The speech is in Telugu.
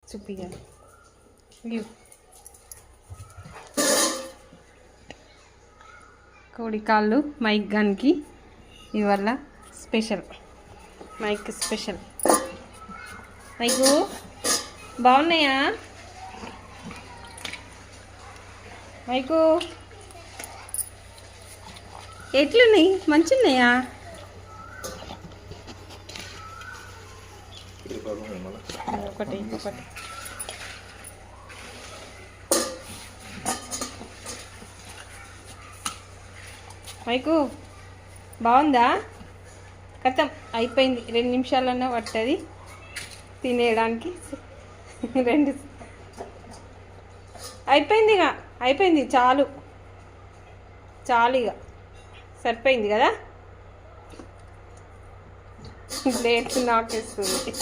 చూపిగా కోడి కాళ్ళు మైక్ గన్కి ఇవల్ల స్పెషల్ మైక్ స్పెషల్. మైకు బాగున్నాయా? మైకు ఎట్లున్నాయి? మంచిగున్నాయా? ఒకటి ఒకటి మైకు బాగుందా? కథం అయిపోయింది. 2 నిమిషాలన్నా పట్టది తినేయడానికి. 2 అయిపోయింది. ఇక అయిపోయింది. చాలు చాలు, ఇక సరిపోయింది కదా. ప్లేట్ నాకేస్తుంది.